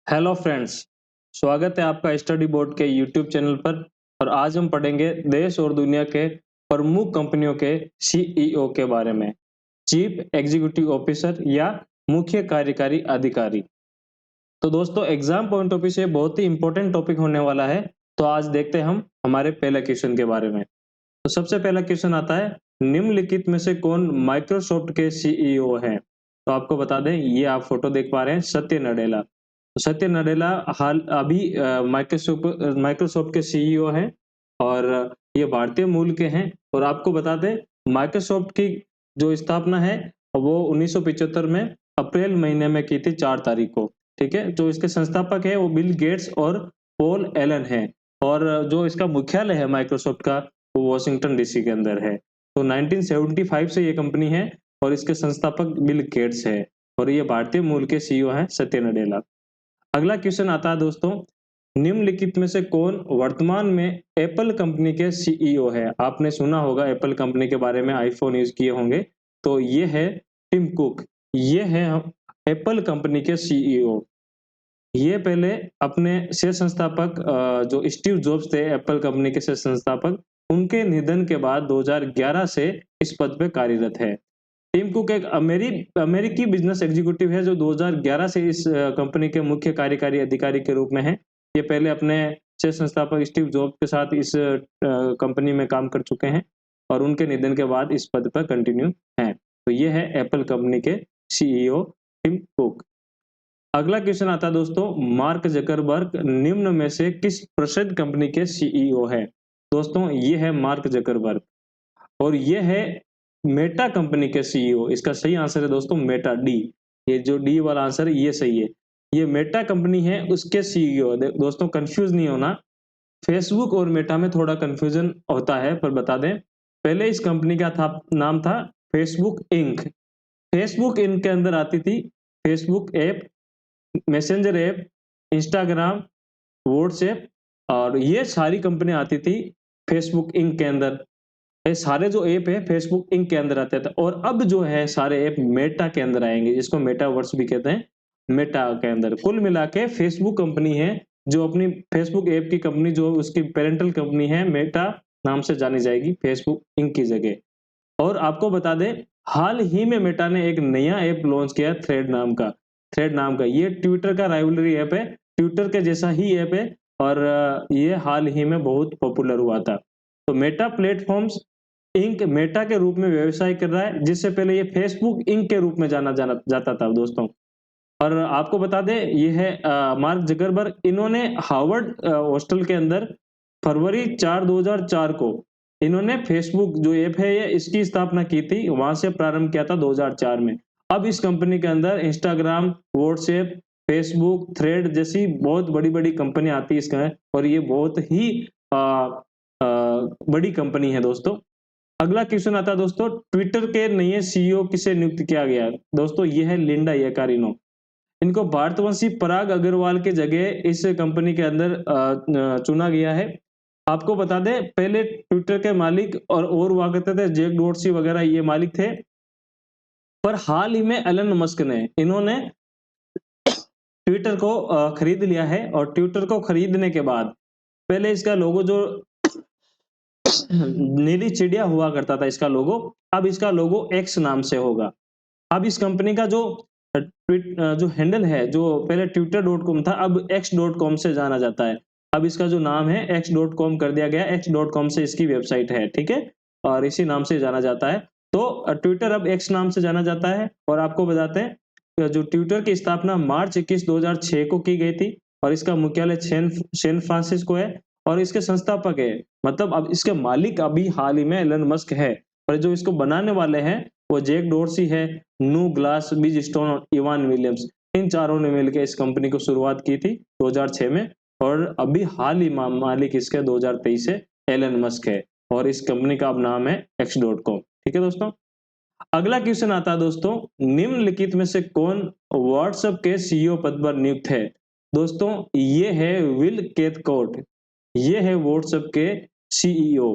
Hello friends, स्वागत है आपका स्टडी बोर्ड के यूट्यूब चैनल पर। और आज हम पढ़ेंगे देश और दुनिया के प्रमुख कंपनियों के सीईओ के बारे में। चीफ एग्जीक्यूटिव ऑफिसर या मुख्य कार्यकारी अधिकारी। तो दोस्तों, एग्जाम पॉइंट ऑफ व्यू से बहुत ही इंपॉर्टेंट टॉपिक होने वाला है। तो आज देखते हैं हम हमारे पहले क्वेश्चन के बारे में। तो सबसे पहला क्वेश्चन आता है, निम्नलिखित में से कौन माइक्रोसॉफ्ट के सीईओ हैं? तो आपको बता दें, ये आप फोटो देख पा रहे हैं, सत्य नडेला। तो सत्य नडेला हाल अभी माइक्रोसॉफ्ट के सीईओ हैं और ये भारतीय मूल के हैं। और आपको बता दें, माइक्रोसॉफ्ट की जो स्थापना है वो 1975 में अप्रैल महीने में की थी, 4 तारीख को। ठीक है, जो इसके संस्थापक है वो बिल गेट्स और पॉल एलन हैं। और जो इसका मुख्यालय है माइक्रोसॉफ्ट का, वो वॉशिंगटन डीसी के अंदर है। तो 1975 से ये कंपनी है और इसके संस्थापक बिल गेट्स है और ये भारतीय मूल के सीईओ हैं सत्य नडेला। अगला क्वेश्चन आता है दोस्तों, निम्नलिखित में से कौन वर्तमान में एप्पल कंपनी के सीईओ है? आपने सुना होगा एप्पल कंपनी के बारे में, आईफोन यूज किए होंगे। तो ये है टिम कुक। ये है एप्पल कंपनी के सीईओ। ये पहले अपने सह संस्थापक जो स्टीव जॉब्स थे एप्पल कंपनी के सह संस्थापक, उनके निधन के बाद 2011 से इस पद पे कार्यरत है। टिम कुक एक अमेरिकी बिजनेस एग्जीक्यूटिव है जो 2011 से इस कंपनी के मुख्य कार्यकारी अधिकारी के रूप में है। ये पहले अपने सह संस्थापक स्टीव जॉब्स के साथ इस कंपनी में काम कर चुके हैं और उनके निधन के बाद इस पद पर कंटिन्यू हैं। तो ये है एप्पल कंपनी के सीईओ टिम कुक। अगला क्वेश्चन आता है दोस्तों, मार्क जकरबर्ग निम्न में से किस प्रसिद्ध कंपनी के सीईओ है? दोस्तों, ये है मार्क जकरबर्ग और ये है मेटा कंपनी के सीईओ। इसका सही आंसर है दोस्तों मेटा, डी। ये जो डी वाला आंसर है ये सही है। ये मेटा कंपनी है, उसके सीईओ। दोस्तों, कंफ्यूज नहीं होना, फेसबुक और मेटा में थोड़ा कंफ्यूजन होता है, पर बता दें, पहले इस कंपनी का नाम था फेसबुक इंक। फेसबुक इंक के अंदर आती थी Facebook app, messenger app, Instagram, WhatsApp, और ये सारी कंपनियां आती थी फेसबुक इंक के अंदर। ये सारे जो ऐप है फेसबुक इंक के अंदर आते थे और अब जो है सारे ऐप मेटा के अंदर आएंगे, जिसको मेटावर्स भी कहते हैं। मेटा के अंदर कुल मिला के फेसबुक कंपनी है, जो अपनी फेसबुक ऐप की कंपनी, जो उसकी पेरेंटल कंपनी है, मेटा नाम से जानी जाएगी फेसबुक इंक की जगह। और आपको बता दें, हाल ही में मेटा ने एक नया ऐप लॉन्च किया, थ्रेड नाम का। ये ट्विटर का राइवलरी ऐप है, ट्विटर के जैसा ही ऐप है और ये हाल ही में बहुत पॉपुलर हुआ था। तो मेटा प्लेटफॉर्म्स इंक मेटा के रूप में व्यवसाय कर रहा है, जिससे पहले ये फेसबुक इंक के रूप में जाना जाना जाता था दोस्तों। और आपको बता दें, ये है मार्क जकरबर्ग। इन्होंने हार्वर्ड हॉस्टल के अंदर फरवरी 4 2004 को इन्होंने फेसबुक जो ऐप है ये इसकी स्थापना की थी, वहां से प्रारंभ किया था 2004 में। अब इस कंपनी के अंदर इंस्टाग्राम, व्हाट्सएप, फेसबुक, थ्रेड जैसी बहुत बड़ी बड़ी कंपनी आती है इसका, और ये बहुत ही आ, आ, बड़ी कंपनी है दोस्तों। अगला क्वेश्चन आता है दोस्तों, ट्विटर के नए सीईओ किसे नियुक्त किया गया? दोस्तों, ये है लिंडा याकारिनो। इनको भारतवंशी पराग अग्रवाल की जगह इस कंपनी के अंदर चुना गया है। आपको बता दें, पहले ट्विटर के मालिक और हुआ करते थे जैक डोर्सी वगैरह, ये मालिक थे। पर हाल ही में एलन मस्क ने इन्होंने ट्विटर को खरीद लिया है और ट्विटर को खरीदने के बाद पहले इसका लोगो जो नीली चिड़िया हुआ करता था इसका लोगो, अब इसका लोगो एक्स नाम से होगा। अब इस कंपनी का जो जो हैंडल है, जो पहले twitter.com था, अब x.com से जाना जाता है। अब इसका जो नाम है x.com कर दिया गया, x.com से इसकी वेबसाइट है, ठीक है, और इसी नाम से जाना जाता है। तो ट्विटर अब एक्स नाम से जाना जाता है। और आपको बताते हैं, जो ट्विटर की स्थापना मार्च 21 2006 को की गई थी और इसका मुख्यालय सैन फ्रांसिस्को है और इसके संस्थापक है, मतलब अब इसके मालिक अभी हाल ही में एलन मस्क है, और जो इसको बनाने वाले हैं वो जैक डोर्सी है, न्यू ग्लास, बिज स्टोन और इवान विलियम्स। इन चारों ने मिलकर इस कंपनी को शुरुआत की थी 2006 में, और अभी हाल ही मालिक इसके 2023 से एलन मस्क है और इस कंपनी का अब नाम है x.com। ठीक है दोस्तों। अगला क्वेश्चन आता है दोस्तों, निम्नलिखित में से कौन व्हाट्सएप के सीईओ पद पर नियुक्त है? दोस्तों, ये है विल केथकोट। ये है व्हाट्सएप के सीईओ।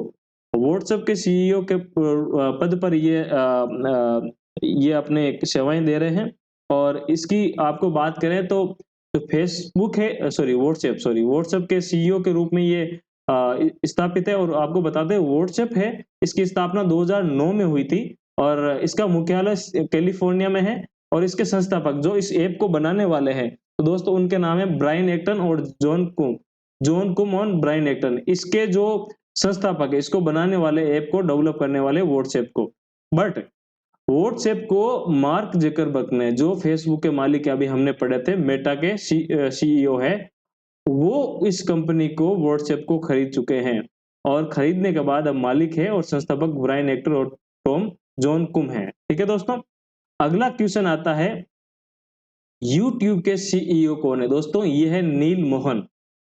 व्हाट्सएप के सीईओ के पद पर ये अपने सेवाएं दे रहे हैं। और इसकी आपको बात करें तो जो फेसबुक है व्हाट्सएप के सीईओ के रूप में ये स्थापित है। और आपको बता दें व्हाट्सएप है, इसकी स्थापना 2009 में हुई थी और इसका मुख्यालय कैलिफोर्निया में है। और इसके संस्थापक जो इस ऐप को बनाने वाले हैं, तो दोस्तों उनके नाम है ब्रायन एक्टन और जॉन कुम और ब्रायन एक्टन। इसके जो संस्थापक है, इसको बनाने वाले, ऐप को डेवलप करने वाले व्हाट्सएप को। बट व्हाट्सएप को मार्क जकरबर्ग ने, जो फेसबुक के मालिक अभी हमने पढ़े थे, मेटा के सीईओ है, वो इस कंपनी को, व्हाट्सएप को खरीद चुके हैं। और खरीदने के बाद अब मालिक है और संस्थापक ब्रायन एक्टर और टॉम जॉन कुम है। ठीक है दोस्तों, अगला क्वेश्चन आता है, यूट्यूब के सीईओ कौन है? दोस्तों ये है नील मोहन।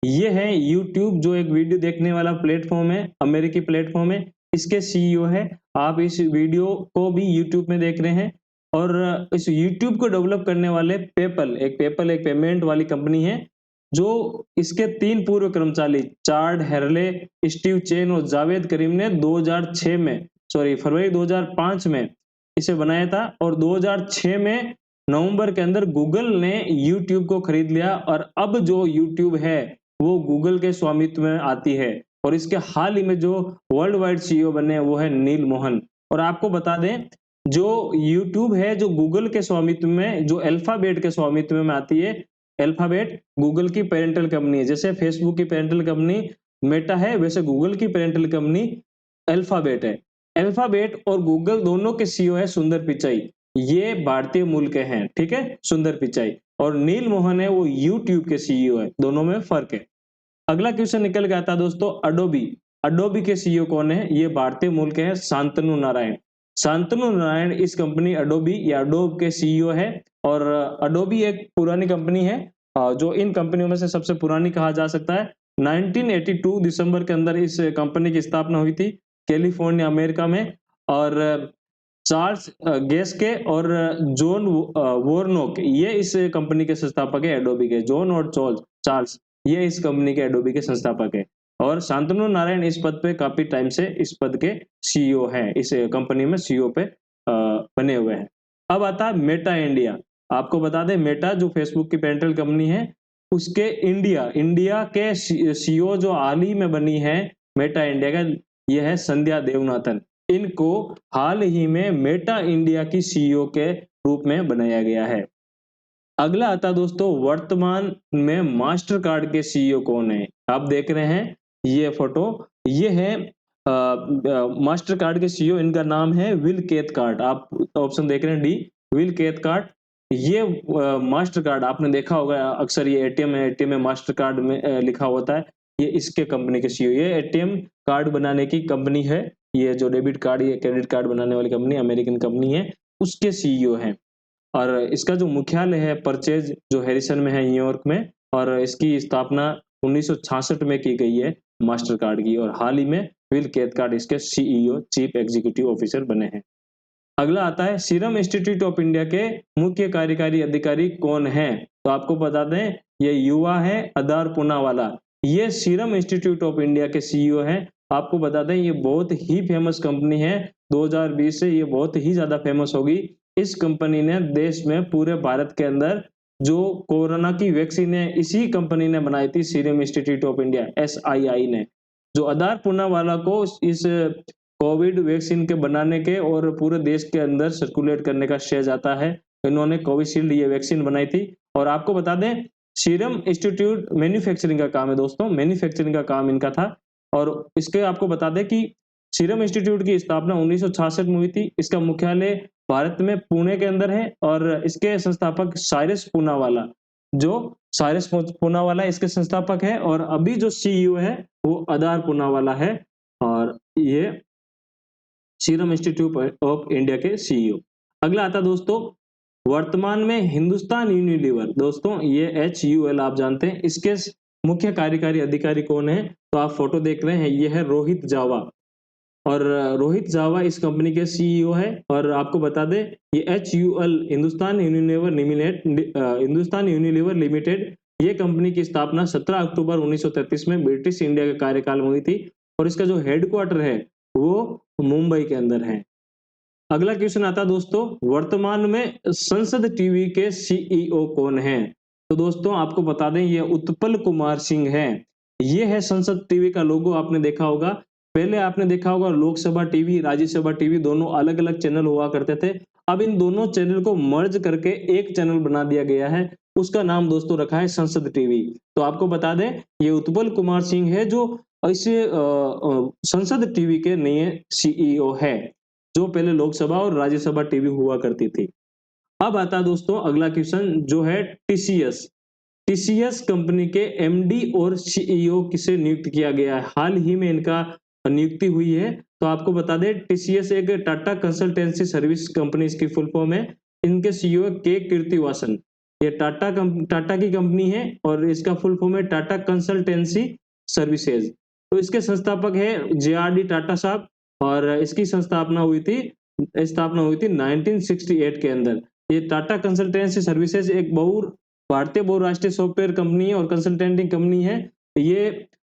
ये है यूट्यूब, जो एक वीडियो देखने वाला प्लेटफॉर्म है, अमेरिकी प्लेटफॉर्म है, इसके सीईओ है। आप इस वीडियो को भी यूट्यूब में देख रहे हैं। और इस यूट्यूब को डेवलप करने वाले पेपल एक पेमेंट वाली कंपनी है, जो इसके 3 पूर्व कर्मचारी चार्ड हेरले, स्टीव चेन और जावेद करीम ने 2006 में फरवरी 2005 में इसे बनाया था। और 2006 में नवंबर के अंदर गूगल ने यूट्यूब को खरीद लिया और अब जो यूट्यूब है वो गूगल के स्वामित्व में आती है। और इसके हाल ही में जो वर्ल्ड वाइड सीईओ बने वो है नील मोहन। और आपको बता दें, जो यूट्यूब है जो गूगल के स्वामित्व में, जो अल्फाबेट के स्वामित्व में आती है। अल्फाबेट गूगल की पेरेंटल कंपनी है, जैसे फेसबुक की पेरेंटल कंपनी मेटा है, वैसे गूगल की पेरेंटल कंपनी अल्फाबेट है। अल्फाबेट और गूगल दोनों के सीईओ है सुंदर पिचाई। ये भारतीय मूल के हैं, ठीक है, सुंदर पिचाई। और नील मोहन है वो यूट्यूब के सीईओ है, दोनों में फर्क है। अगला क्वेश्चन निकल के आता है दोस्तों, अडोबी के सीईओ कौन है? ये भारतीय मूल के हैं, शांतनु नारायण। शांतनु नारायण इस कंपनी अडोबी या अडोब के सीईओ है। और अडोबी एक पुरानी कंपनी है, जो इन कंपनियों में से सबसे पुरानी कहा जा सकता है। 1982 दिसंबर के अंदर इस कंपनी की स्थापना हुई थी कैलिफोर्निया अमेरिका में। और चार्ल्स गेस्के और जॉन वोरनोक, ये इस कंपनी के संस्थापक है एडोबी के। जॉन और चार्ल्स, ये इस कंपनी के एडोबी के संस्थापक है। और शांतनु नारायण इस पद पे काफी टाइम से इस पद के सीईओ हैं, इस कंपनी में सीईओ पे बने हुए हैं। अब आता है मेटा इंडिया। आपको बता दें, मेटा जो फेसबुक की पेरेंटल कंपनी है, उसके इंडिया के सीईओ जो हाल ही में बनी है मेटा इंडिया का, यह है संध्या देवनाथन। इनको हाल ही में मेटा इंडिया की सीईओ के रूप में बनाया गया है। अगला आता दोस्तों, वर्तमान में मास्टर कार्ड के सीईओ कौन है? आप देख रहे हैं ये फोटो, ये है मास्टर कार्ड के सीईओ। इनका नाम है विल केथकार्ट। आप ऑप्शन देख रहे हैं डी, विल केथकार्ट। ये मास्टर कार्ड आपने देखा होगा अक्सर, ये एटीएम है, एटीएम में मास्टर कार्ड में लिखा होता है, ये इसके कंपनी के सीईओ। ये एटीएम कार्ड बनाने की कंपनी है, ये जो डेबिट कार्ड, ये क्रेडिट कार्ड बनाने वाली कंपनी, अमेरिकन कंपनी है, उसके सीईओ हैं। और इसका जो मुख्यालय है परचेज, जो हैरिसन में है, न्यूयॉर्क में। और इसकी स्थापना 1966 में की गई है मास्टर कार्ड की। और हाल ही में विल केथकार्ट इसके सीईओ, चीफ एग्जीक्यूटिव ऑफिसर बने हैं। अगला आता है, सीरम इंस्टीट्यूट ऑफ इंडिया के मुख्य कार्यकारी अधिकारी कौन है? तो आपको बता दें, ये युवा है अदार पूनावाला। ये सीरम इंस्टीट्यूट ऑफ इंडिया के सीईओ है। आपको बता दें, ये बहुत ही फेमस कंपनी है। 2020 से ये बहुत ही ज्यादा फेमस होगी। इस कंपनी ने देश में, पूरे भारत के अंदर, जो कोरोना की वैक्सीन है, इसी कंपनी ने बनाई थी, serum institute of India, SII ने। जो अदार पूनावाला को इस कोविड वैक्सीन के बनाने के और पूरे देश के अंदर सर्कुलेट करने का श्रेय जाता है। इन्होंने कोविशील्ड ये वैक्सीन बनाई थी। और आपको बता दें, सीरम इंस्टीट्यूट मैन्युफैक्चरिंग का काम है दोस्तों, मैन्युफैक्चरिंग का काम इनका था। और इसके आपको बता दें कि सीरम इंस्टीट्यूट की स्थापना 1966 में हुई थी। इसका मुख्यालय भारत में पुणे के अंदर है। और इसके संस्थापक साइरस पूनावाला, जो साइरस पूनावाला इसके संस्थापक है। और अभी जो सीईओ है वो अदार पूनावाला है। और ये सीरम इंस्टीट्यूट ऑफ इंडिया के सीईओ। अगला आता दोस्तों, वर्तमान में हिंदुस्तान यूनिलीवर। दोस्तों ये HUL आप जानते हैं, इसके मुख्य कार्यकारी अधिकारी कौन है? तो आप फोटो देख रहे हैं, ये है रोहित जावा। और रोहित जावा इस कंपनी के सीईओ है। और आपको बता दें, ये HUL, हिंदुस्तान यूनिलीवर लिमिटेड, ये कंपनी की स्थापना 17 अक्टूबर 1933 में ब्रिटिश इंडिया के कार्यकाल में हुई थी। और इसका जो हेडक्वार्टर है वो मुंबई के अंदर है। अगला क्वेश्चन आता है दोस्तों, वर्तमान में संसद टीवी के सीईओ कौन है? तो दोस्तों आपको बता दें ये उत्पल कुमार सिंह है। ये है संसद टीवी का लोगो, आपने देखा होगा। पहले आपने देखा होगा लोकसभा टीवी, राज्यसभा टीवी दोनों अलग-अलग चैनल हुआ करते थे। अब इन दोनों चैनल को मर्ज करके एक चैनल बना दिया गया है। उसका नाम दोस्तों रखा है संसद टीवी। तो आपको बता दें ये उत्पल कुमार सिंह है जो इसे संसद टीवी के नए सीईओ है, जो पहले लोकसभा और राज्यसभा टीवी हुआ करती थी। अब आता है दोस्तों अगला क्वेश्चन जो है टीसीएस। टीसीएस कंपनी के एमडी और सीईओ किसे नियुक्त किया गया है? हाल ही में इनका नियुक्ति हुई है। तो आपको बता दें टीसीएस एक टाटा कंसल्टेंसी सर्विस कंपनी, इसकी फुल फॉर्म है। इनके सीईओ के कीर्तिवासन। ये टाटा की कंपनी है और इसका फुल फॉर्म है टाटा कंसल्टेंसी सर्विसेज। तो इसके संस्थापक है जेआरडी टाटा साहब और इसकी स्थापना हुई थी 1968 के अंदर। ये टाटा कंसल्टेंसी सर्विसेज एक भारतीय बहुराष्ट्रीय सॉफ्टवेयर कंपनी और कंसल्टेंटिंग कंपनी है। ये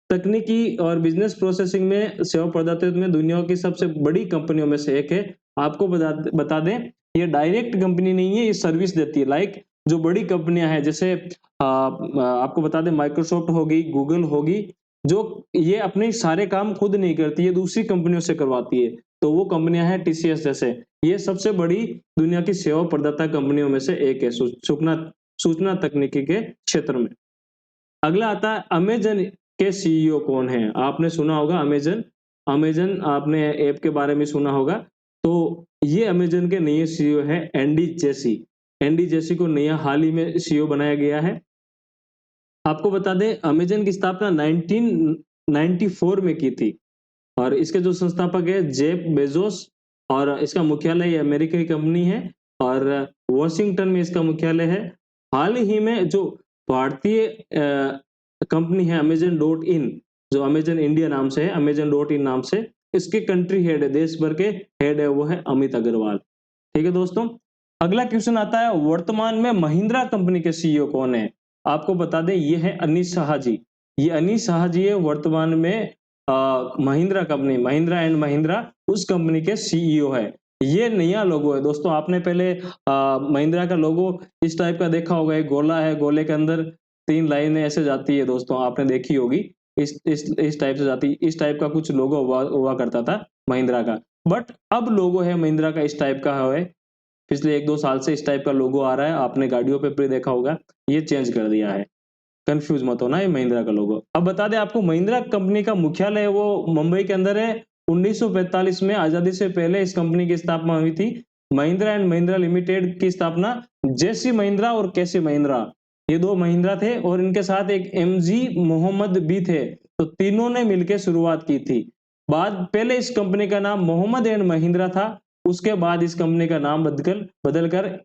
तकनीकी और बिजनेस प्रोसेसिंग में सेवा प्रदाता में दुनिया की सबसे बड़ी कंपनियों में से एक है। आपको बता दें ये डायरेक्ट कंपनी नहीं है, ये सर्विस देती है। लाइक जो बड़ी कंपनियां हैं जैसे आपको बता दें माइक्रोसॉफ्ट होगी, गूगल होगी, जो ये अपने सारे काम खुद नहीं करती, ये दूसरी कंपनियों से करवाती है। तो वो कंपनियां हैं टीसीएस जैसे। ये सबसे बड़ी दुनिया की सेवा प्रदाता कंपनियों में से एक है सूचना तकनीकी के क्षेत्र में। अगला आता है अमेजन के सीईओ कौन है? आपने सुना होगा अमेजन आपने ऐप के बारे में सुना होगा। तो ये अमेजन के नए सीईओ है एंडी जेसी को नया हाल ही में सीईओ बनाया गया है। आपको बता दें अमेजन की स्थापना 1994 में की थी और इसके जो संस्थापक है जेफ बेजोस और इसका मुख्यालय अमेरिका की कंपनी है और वॉशिंगटन में इसका मुख्यालय है। हाल ही में जो भारतीय कंपनी है अमेजन डॉट इन, जो अमेजन इंडिया नाम से है, अमेजन डॉट इन नाम से, इसके कंट्री हेड है, देश भर के हेड है, वो है अमित अग्रवाल। ठीक है दोस्तों। अगला क्वेश्चन आता है वर्तमान में महिंद्रा कंपनी के सीईओ कौन है? आपको बता दें ये है अनीश शाह जी। ये अनीश शाह जी है वर्तमान में महिंद्रा कंपनी, महिंद्रा एंड महिंद्रा उस कंपनी के सीईओ है। ये नया लोगो है दोस्तों। आपने पहले महिंद्रा का लोगो इस टाइप का देखा होगा, एक गोला है, गोले के अंदर 3 लाइनें ऐसे जाती है दोस्तों, आपने देखी होगी। इस टाइप से जाती, इस टाइप का कुछ लोगो हुआ करता था महिंद्रा का। बट अब लोगो है महिंद्रा का इस टाइप का है। पिछले 1-2 साल से इस टाइप का लोगो आ रहा है, आपने गाड़ियों पे भी देखा होगा। ये चेंज कर दिया है, कंफ्यूज मत होना, ये महिंद्रा का लोगो। अब बता दें आपको महिंद्रा कंपनी का मुख्यालय वो मुंबई के अंदर है। 1945 में आजादी से पहले इस कंपनी की स्थापना हुई थी। महिंद्रा एंड महिंद्रा लिमिटेड की स्थापना जेसी महिंद्रा और केसी महिंद्रा, ये 2 महिंद्रा थे और इनके साथ एक एमजी मोहम्मद भी थे। तो तीनों ने मिलकर शुरुआत की थी। पहले इस कंपनी का नाम मोहम्मद एंड महिंद्रा था, उसके बाद इस कंपनी का नाम बदलकर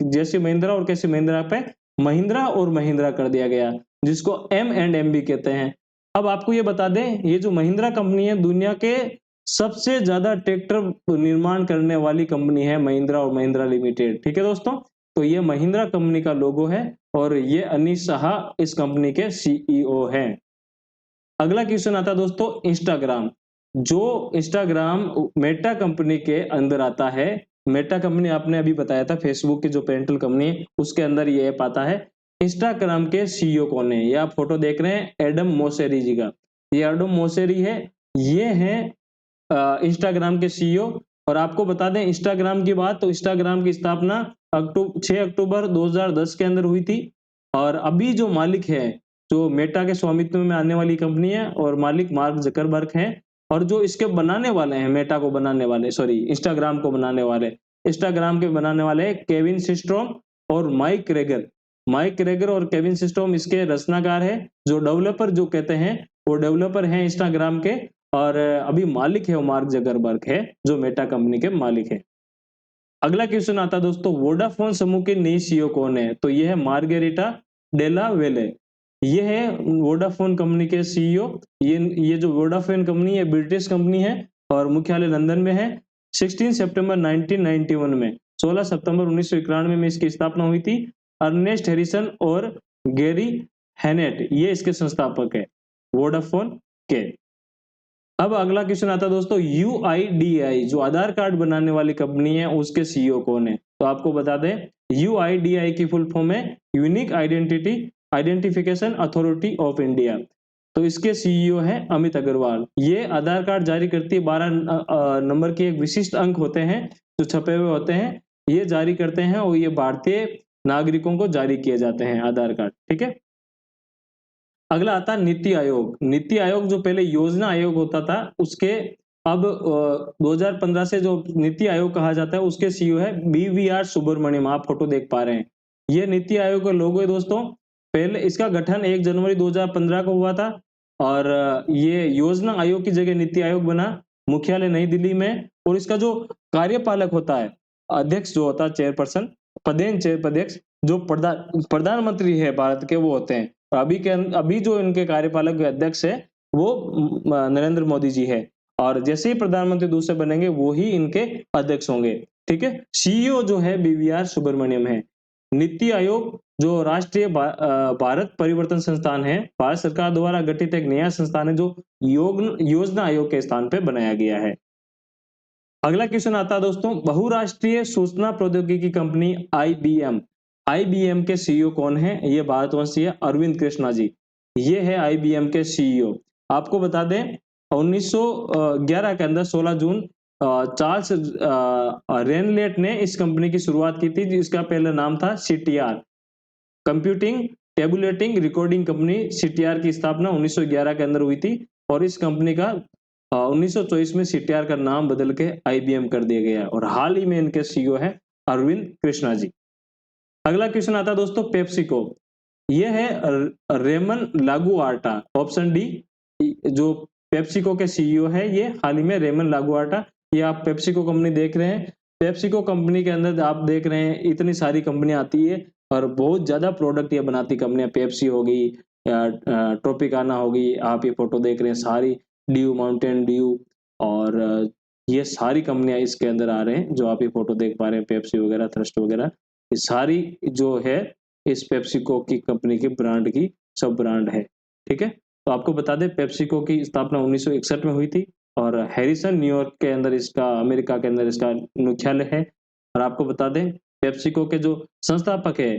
जेसी महिंद्रा और केसी महिंद्रा पे महिंद्रा और महिंद्रा कर दिया गया, जिसको एम एंड एम भी कहते हैं। अब आपको ये बता दें ये जो महिंद्रा कंपनी है दुनिया के सबसे ज्यादा ट्रैक्टर निर्माण करने वाली कंपनी है महिंद्रा और महिंद्रा लिमिटेड। ठीक है दोस्तों। तो ये महिंद्रा कंपनी का लोगो है और ये अनीश शाह इस कंपनी के सीईओ हैं। अगला क्वेश्चन आता है दोस्तों इंस्टाग्राम। जो इंस्टाग्राम मेटा कंपनी के अंदर आता है। मेटा कंपनी आपने अभी बताया था फेसबुक की जो पेरेंटल कंपनी है उसके अंदर ये ऐप आता है। इंस्टाग्राम के सीईओ कौन है? ये आप फोटो देख रहे हैं एडम मोसेरी जी का। ये एडम मोसेरी है, ये है इंस्टाग्राम के सीईओ। और आपको बता दें इंस्टाग्राम की बात, तो इंस्टाग्राम की स्थापना 6 अक्टूबर 2010 के अंदर हुई थी और अभी जो मालिक है, जो मेटा के स्वामित्व में आने वाली कंपनी है और मालिक मार्क जकरबर्ग हैं और जो इसके बनाने वाले हैं, मेटा को बनाने वाले, सॉरी इंस्टाग्राम को बनाने वाले, इंस्टाग्राम के बनाने वाले केविन सिस्ट्रोम और माइक रेगर और केविन सिस्ट्रोम इसके रचनाकार है। जो डेवलपर जो कहते हैं वो डेवलपर हैं इंस्टाग्राम के और अभी मालिक है वो मार्क जकरबर्ग है जो मेटा कंपनी के मालिक है। अगला क्वेश्चन आता है दोस्तों वोडाफोन समूह के नई सीईओ कौन है? तो ये है मार्गेरिटा डेला वेले। ये है वोडाफोन कंपनी के सीईओ। ये जो वोडाफोन कंपनी है ब्रिटिश कंपनी है और मुख्यालय लंदन में है। 16 सितंबर 1991 में 16 सितंबर 1991 में इसकी स्थापना हुई थी। अर्नेस्ट हैरिसन और गैरी हैनेट ये इसके संस्थापक है वोडाफोन के। अब अगला क्वेश्चन आता है दोस्तों यूआईडीआई जो आधार कार्ड बनाने वाली कंपनी है उसके सीईओ कौन है? तो आपको बता दें UIDAI की फुल फॉर्म है unique identification authority of India. तो इसके सीईओ है अमित अग्रवाल। ये आधार कार्ड जारी करती है, 12 नंबर के एक विशिष्ट अंक होते हैं जो छपे हुए होते हैं, ये जारी करते हैं और ये भारतीय नागरिकों को जारी किए जाते हैं आधार कार्ड। ठीक है। अगला आता है नीति आयोग। नीति आयोग जो पहले योजना आयोग होता था, उसके अब 2015 से जो नीति आयोग कहा जाता है उसके सीईओ है BVR सुब्रमण्यम। आप फोटो देख पा रहे हैं, ये नीति आयोग का लोगो है दोस्तों। पहले इसका गठन 1 जनवरी 2015 को हुआ था और ये योजना आयोग की जगह नीति आयोग बना, मुख्यालय नई दिल्ली में। और इसका जो कार्यपालक होता है, अध्यक्ष जो होता है, चेयरपर्सन, पदेन चेयरपदेक्ष, जो प्रधानमंत्री है भारत के, वो होते हैं। अभी जो इनके कार्यपालक अध्यक्ष है वो नरेंद्र मोदी जी है, और जैसे ही प्रधानमंत्री दूसरे बनेंगे वो ही इनके अध्यक्ष होंगे। ठीक है। सीईओ जो है BVR सुब्रमण्यम है। नीति आयोग जो राष्ट्रीय भारत परिवर्तन संस्थान है, भारत सरकार द्वारा गठित एक नया संस्थान है जो योजना आयोग के स्थान पे बनाया गया है। अगला क्वेश्चन आता है दोस्तों, बहुराष्ट्रीय सूचना प्रौद्योगिकी कंपनी IBM के सीईओ कौन है? ये भारतवंशी है अरविंद कृष्णा जी। ये है IBM के सीईओ। आपको बता दें 1911 के अंदर 16 जून चार्ल्स रेनलेट ने इस कंपनी की शुरुआत की थी, जिसका पहला नाम था CTR, computing tabulating recording company. CTR की स्थापना 1911 के अंदर हुई थी और इस कंपनी का 1924 में CTR का नाम बदल के IBM कर दिया गया और हाल ही में इनके सीईओ है अरविंद कृष्णा जी। अगला क्वेश्चन आता है दोस्तों, पेप्सिको। यह है रेमन लागुआर्टा। ऑप्शन डी, जो पेप्सिको के सीईओ है ये हाल ही में रेमन लागुआर्टा। ये आप पेप्सिको कंपनी देख रहे हैं। पेप्सिको कंपनी के अंदर आप देख रहे हैं इतनी सारी कंपनियां आती है और बहुत ज्यादा प्रोडक्ट ये बनाती कंपनियां। पेप्सी हो गई, ट्रोपिकाना हो गई, आप ये फोटो देख रहे हैं सारी, ड्यू, माउंटेन ड्यू, और ये सारी कंपनियां इसके अंदर आ रहे हैं जो आप ये फोटो देख पा रहे हैं, पेप्सी वगैरह, थ्रस्ट वगैरह, ये सारी जो है इस पेप्सिको की कंपनी की ब्रांड की सब ब्रांड है। ठीक है। तो आपको बता दें पेप्सिको की स्थापना 1961 में हुई थी और हैरिसन न्यूयॉर्क के अंदर इसका, अमेरिका के अंदर इसका मुख्यालय है। और आपको बता दें पेप्सिको के जो संस्थापक है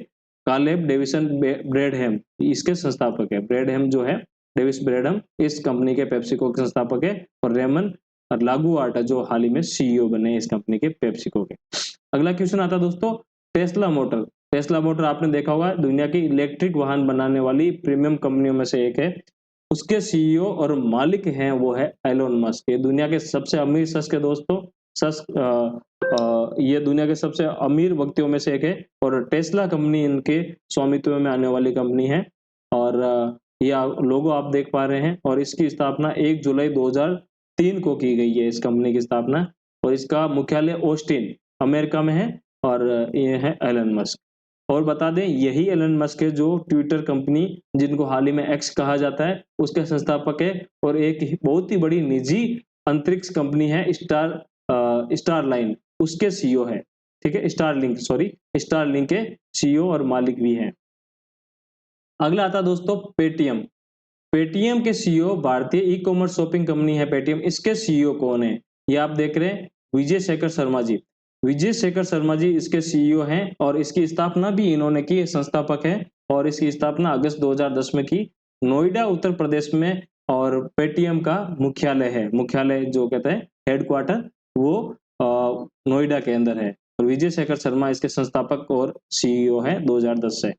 कालेब डेविसन ब्रेडहैम, इसके संस्थापक है। ब्रेडहैम जो है, डेविस ब्रेडहम, इस कंपनी के पेप्सिको के संस्थापक है। और रेमन लागुआर्टा जो हाल ही में सीईओ बने इस कंपनी के पेप्सिको के। अगला क्वेश्चन आता है दोस्तों, टेस्ला मोटर। टेस्ला मोटर आपने देखा होगा, दुनिया की इलेक्ट्रिक वाहन बनाने वाली प्रीमियम कंपनियों में से एक है। उसके सीईओ और मालिक हैं वो है एलोन मस्क। ये दुनिया के सबसे अमीर शख्स के दोस्तों, ये दुनिया के सबसे अमीर व्यक्तियों में से एक है और टेस्ला कंपनी इनके स्वामित्व में आने वाली कंपनी है। और यह लोगो आप देख पा रहे हैं और इसकी स्थापना 1 जुलाई 2003 को की गई है इस कंपनी की स्थापना। और इसका मुख्यालय ऑस्टिन अमेरिका में है और ये है एलन मस्क। और बता दें यही एलन मस्क है जो ट्विटर कंपनी, जिनको हाल ही में एक्स कहा जाता है, उसके संस्थापक है। और एक बहुत ही बड़ी निजी अंतरिक्ष कंपनी है स्टारलाइन, उसके सीईओ है। ठीक है, स्टारलिंक के सीईओ और मालिक भी हैं। अगला आता दोस्तों पेटीएम। पेटीएम के सीईओ, भारतीय ई कॉमर्स शॉपिंग कंपनी है पेटीएम, इसके सीईओ कौन है? ये आप देख रहे हैं विजय शेखर शर्मा जी। विजय शेखर शर्मा जी इसके सीईओ हैं और इसकी स्थापना भी इन्होंने की, संस्थापक है। और इसकी स्थापना अगस्त 2010 में की, नोएडा उत्तर प्रदेश में। और पेटीएम का मुख्यालय है, मुख्यालय जो कहते हैं हेडक्वार्टर, वो नोएडा के अंदर है। और विजय शेखर शर्मा इसके संस्थापक और सीईओ है 2010 से।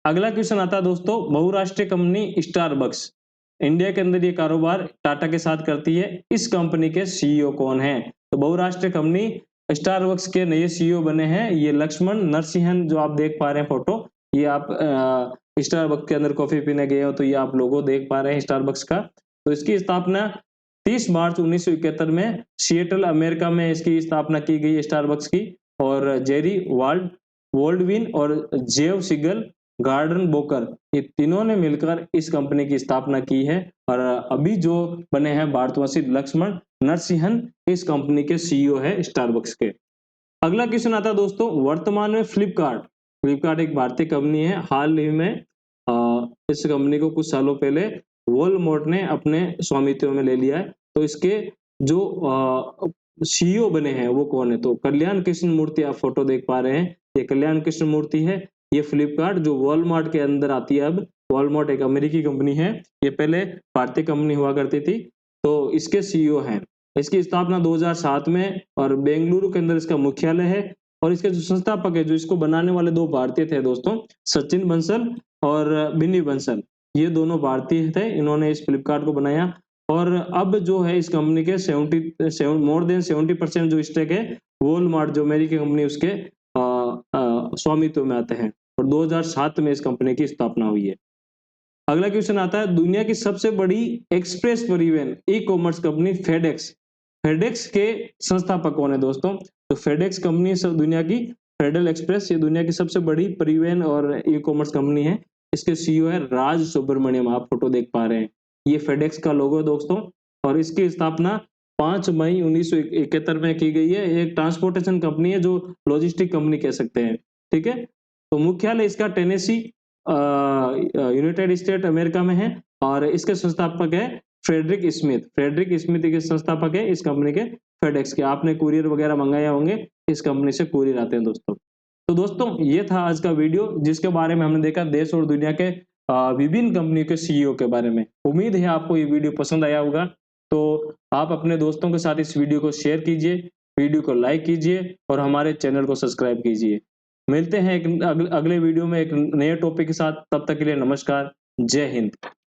अगला क्वेश्चन आता है दोस्तों, बहुराष्ट्रीय कंपनी स्टारबक्स। इंडिया के अंदर ये कारोबार टाटा के साथ करती है। इस कंपनी के सीईओ कौन है? तो बहुराष्ट्रीय कंपनी स्टारबक्स के नए सीईओ बने हैं ये लक्ष्मण नरसिंहन, जो आप देख पा रहे हैं फोटो। ये आप स्टारबक्स के अंदर कॉफी पीने गए हो तो ये आप लोगो देख पा रहे हैं स्टारबक्स का। तो इसकी स्थापना 30 मार्च 1971 में सिएटल अमेरिका में इसकी स्थापना की गई स्टारबक्स की। और जेरी वोल्डविन और जेव सिगल गार्डन बोकर, ये तीनों ने मिलकर इस कंपनी की स्थापना की है। और अभी जो बने हैं भारतवंशी लक्ष्मण नरसिंहन, इस कंपनी के सीईओ है स्टारबक्स के। अगला क्वेश्चन आता है दोस्तों, वर्तमान में फ्लिपकार्ट एक भारतीय कंपनी है। हाल ही में इस कंपनी को कुछ सालों पहले वॉलमार्ट ने अपने स्वामित्व में ले लिया है। तो इसके जो सीईओ बने हैं वो कौन है? तो कल्याण कृष्ण मूर्ति, आप फोटो देख पा रहे हैं, ये कल्याण कृष्ण मूर्ति है। ये फ्लिपकार्ट जो वॉलमार्ट के अंदर आती है, अब वॉलमार्ट एक अमेरिकी कंपनी है, ये पहले भारतीय कंपनी हुआ करती थी। तो इसके सीईओ हैं। इसकी स्थापना 2007 में और बेंगलुरु के अंदर इसका मुख्यालय है। और इसके जो संस्थापक है, जो इसको बनाने वाले दो भारतीय थे दोस्तों, सचिन बंसल और बिन्नी बंसल, ये दोनों भारतीय थे। इन्होंने इस फ्लिपकार्ट को बनाया और अब जो है इस कंपनी के 70% जो स्टेक है वॉलमार्ट जो अमेरिकी कंपनी उसके स्वामित्व में आते हैं। और 2007 में इस कंपनी की स्थापना हुई है। अगला क्वेश्चन आता है, दुनिया की सबसे बड़ी एक्सप्रेस परिवहन e commerce company FedEx, FedEx के संस्थापक कौन है दोस्तों? तो फेडेक्स कंपनी सब दुनिया की, फेडरल एक्सप्रेस ये दुनिया की सबसे बड़ी परिवहन और ई कॉमर्स कंपनी है। इसके सीईओ है राज सुब्रमण्यम, आप फोटो देख पा रहे हैं, ये फेडेक्स का लोगो है दोस्तों। और इसकी स्थापना 5 मई 1971 में की गई है। एक ट्रांसपोर्टेशन कंपनी है, जो लॉजिस्टिक कंपनी कह सकते हैं, ठीक है। तो मुख्यालय इसका टेनेसी यूनाइटेड स्टेट अमेरिका में है। और इसके संस्थापक है फ्रेडरिक स्मिथ, फ्रेडरिक स्मिथ के संस्थापक है इस कंपनी के, फेडेक्स के। आपने कुरियर वगैरह मंगाए होंगे, इस कंपनी से कुरियर आते हैं दोस्तों। तो दोस्तों ये था आज का वीडियो, जिसके बारे में हमने देखा देश और दुनिया के विभिन्न कंपनियों के सीईओ के बारे में। उम्मीद है आपको ये वीडियो पसंद आया होगा। तो आप अपने दोस्तों के साथ इस वीडियो को शेयर कीजिए, वीडियो को लाइक कीजिए और हमारे चैनल को सब्सक्राइब कीजिए। मिलते हैं एक अगले वीडियो में एक नए टॉपिक के साथ। तब तक के लिए नमस्कार, जय हिंद।